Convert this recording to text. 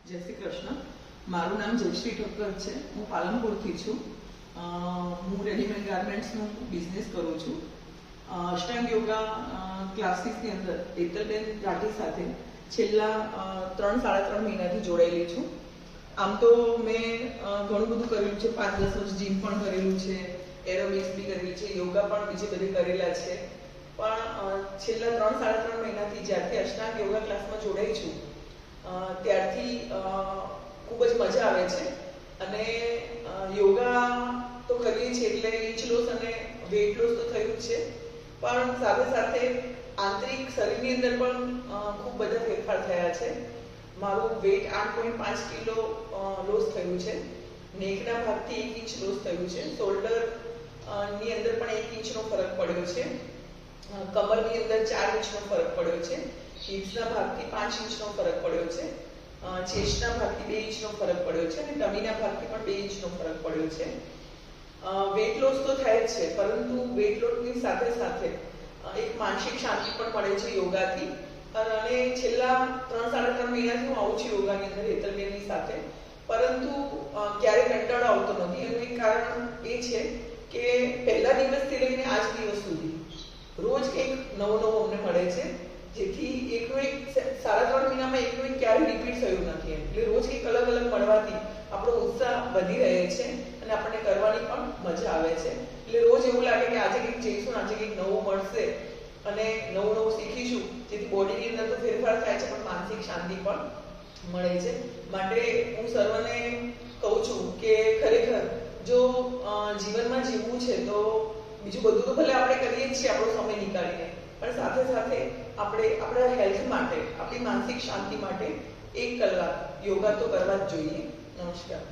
જય શ્રી કૃષ્ણ. મારું નામ જયશ્રી ઠક્કર છે. હું પાલનપુરથી છું. હું રેડીમેડ ગાર્મેન્ટ્સનું બિઝનેસ કરું છું. અષ્ટાંગ યોગા ક્લાસીસની અંદર હેતલબેન રાઠી સાથે છેલ્લા 3-3.5 મહિનાથી જોડાયેલી છું. આમ તો મેં ઘણું બધું કરેલું છે. 5-10 વર્ષ જીમ પણ કરેલું છે, એરોબિક્સ બી કરેલી છે, યોગા પણ બીજે બધે કરેલા છે. પણ છેલ્લા 3-3.5 મહિનાથી જ્યારથી અષ્ટાંગ યોગા ક્લાસમાં જોડાઈ છું ત્યારથી ખૂબ જ મજા આવે છે. અને યોગા તો કરીએ છીએ એટલે ઇંચ લોસ અને વેઇટ લોસ તો થયું જ છે, પણ સાથે સાથે આંતરિક શરીરની અંદર પણ ખૂબ બધા ફેરફાર થયા છે. મારું વેઇટ 8.5 કિલો લોસ થયું છે. નેકના ભાગથી 1 ઇંચ લોસ થયું છે. શોલ્ડર ની અંદર પણ 1 ઇંચનો ફરક પડ્યો છે. કમરની અંદર 4 ઇંચનો ફરક પડ્યો છે. હિપ્સના ભાગથી 5 ઇંચનો ફરક પડ્યો છે. ચેસ્ટના ભાગથી 2 ઇંચનો ફરક પડ્યો છે અને ટમીના ભાગથી પણ 2 ઇંચનો ફરક પડ્યો છે. વેઇટ લોસ તો થાય જ છે, પરંતુ વેઇટ લોસની સાથે સાથે એક માનસિક શાંતિ પણ મળે છે યોગાથી. અને છેલ્લા 3-3.5 મહિનાથી હું આવું છું યોગાની અંદર હેતલબેનની સાથે, પરંતુ ક્યારેય કંટાળો આવતો નથી. એનું એક કારણ એ છે કે પહેલા દિવસથી લઈને આજ દિવસ સુધી રોજ કંઈક નવો અમને મળે છે, જેથી એકનું એક 3.5 મહિનામાં એકનું એક ક્યારેય રિપીટ થયું નથી. એટલે રોજ કંઈક અલગ મળવાથી આપણો ઉત્સાહ વધી રહે છે અને આપણને કરવાની પણ મજા આવે છે. એટલે રોજ એવું લાગે કે આજે કંઈક જઈશું, આજે કંઈક નવું મળશે અને નવું શીખીશું, જેથી બોડીની અંદર તો ફેરફાર થાય છે પણ માનસિક શાંતિ પણ મળે છે. માટે હું સર્વને કહું છું કે ખરેખર જો જીવનમાં જીવવું છે તો બીજું બધું તો ભલે આપણે કરીએ જ છીએ આપણો સમય નીકાળીને, પણ સાથે સાથે આપણે આપણા હેલ્થ માટે, આપણી માનસિક શાંતિ માટે 1 કલાક યોગા તો કરવા જ જોઈએ. નમસ્કાર.